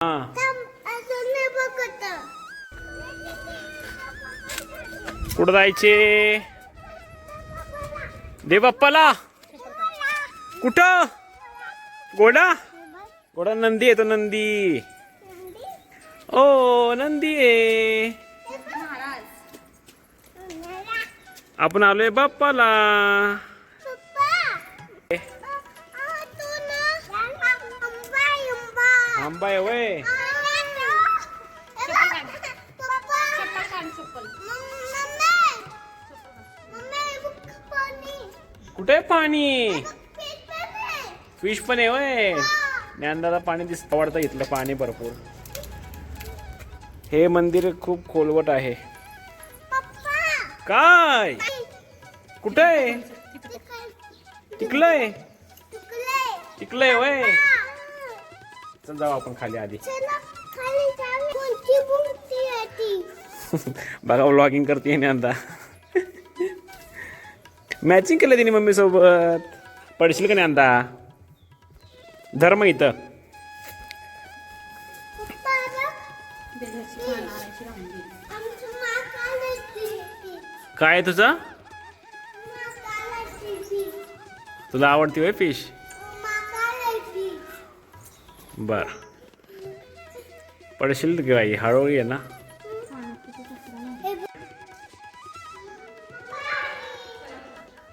हा कुठं जायचे दे बाप्पाला कुठं घोडा घोडा नंदी आहे तो नंदी ओ नंदी आहे आपण आलोय बाप्पाला आंबा आहे वय कुठे पाणी फिश पण आहे वय ज्ञानदादा पाणी दिसत आवडतं इथलं पाणी भरपूर हे मंदिर खूप खोलवट आहे काय कुठे आहे टिकलंय टिकलंय वय चल जाऊ आपण खाली आधी बघा व्लॉगिंग करते ज्ञानदा मॅचिंग केलं तिने मम्मी सोबत पडशील का ज्ञानदा धर्म इथं काय तुझं तुला आवडती होय फिश बर पडशील की बाई हळूहळू ये ना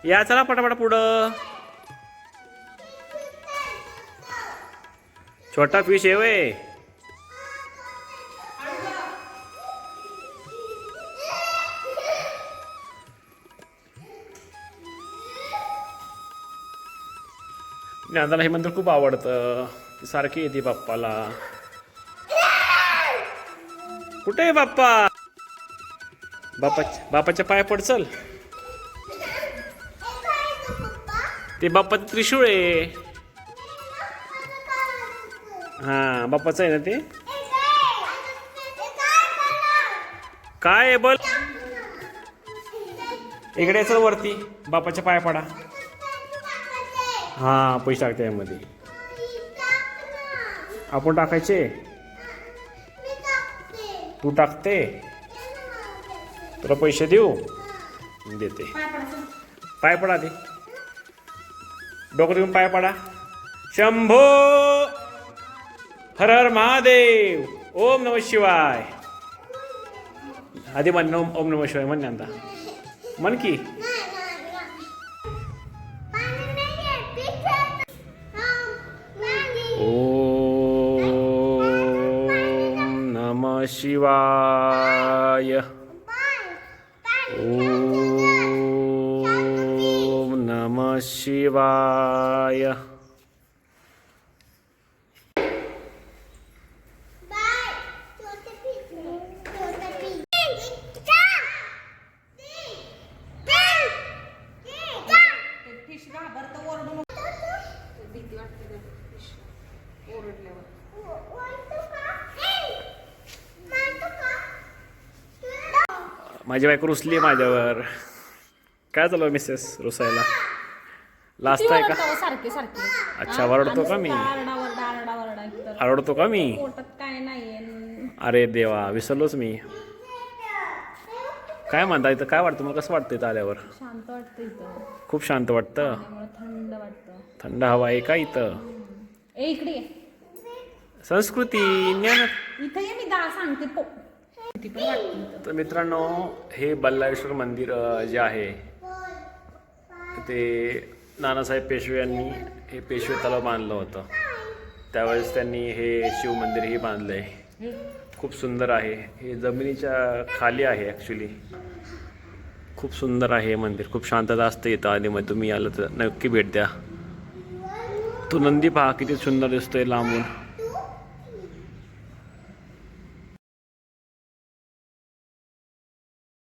या चला पटापट पुढं छोटा फिश आहे वय ज्ञानदाला हे मंदिर खूप आवडतं सारखी येते बाप्पाला कुठे आहे बाप्पा बाप्पाच्या पाय पड चल ते बाप्पाचं त्रिशूळ आहे हा बाप्पाचं आहे ना ते काय आहे बोल इकडे चल वरती बाप्पाच्या पाय पडा हा पैसे टाकते यामध्ये आपण टाकायचे तू टाकते तुला पैसे देऊ देते पाय पडा ते डोकं देऊन पाय पडा शंभो हर हर महादेव ओम नमः शिवाय आधी म्हण ओम नमः शिवाय म्हण आता म्हण की ओम नमः शिवाय ओम नमः शिवाय माझी बायको रुसली माझ्यावर काय झालं मिसेस रुसायला लास्ट आहे का सारखे सारखे अच्छा वरडतो का मी आवडतो का मी काय नाही अरे देवा विसरलोच मी काय म्हणता इथं काय वाटतं मला कसं वाटतं इथं आल्यावर शांत वाटतं इथं खूप शांत वाटतं थंड वाटतं थंड हवा आहे का इथं इकडे संस्कृती ज्ञान इथं ये मी सांगते तर मित्रांनो हे बल्लाळेश्वर मंदिर जे आहे ते नानासाहेब पेशवे यांनी हे पेशवे तलाव बांधलं होतं त्यावेळेस त्यांनी हे शिव मंदिरही बांधलं आहे खूप सुंदर आहे हे जमिनीच्या खाली आहे ॲक्च्युली खूप सुंदर आहे हे मंदिर खूप शांतता असते इथं आणि मग तुम्ही आलं तर नक्की भेट द्या तो नंदी पहा किती सुंदर दिसतोय लांबून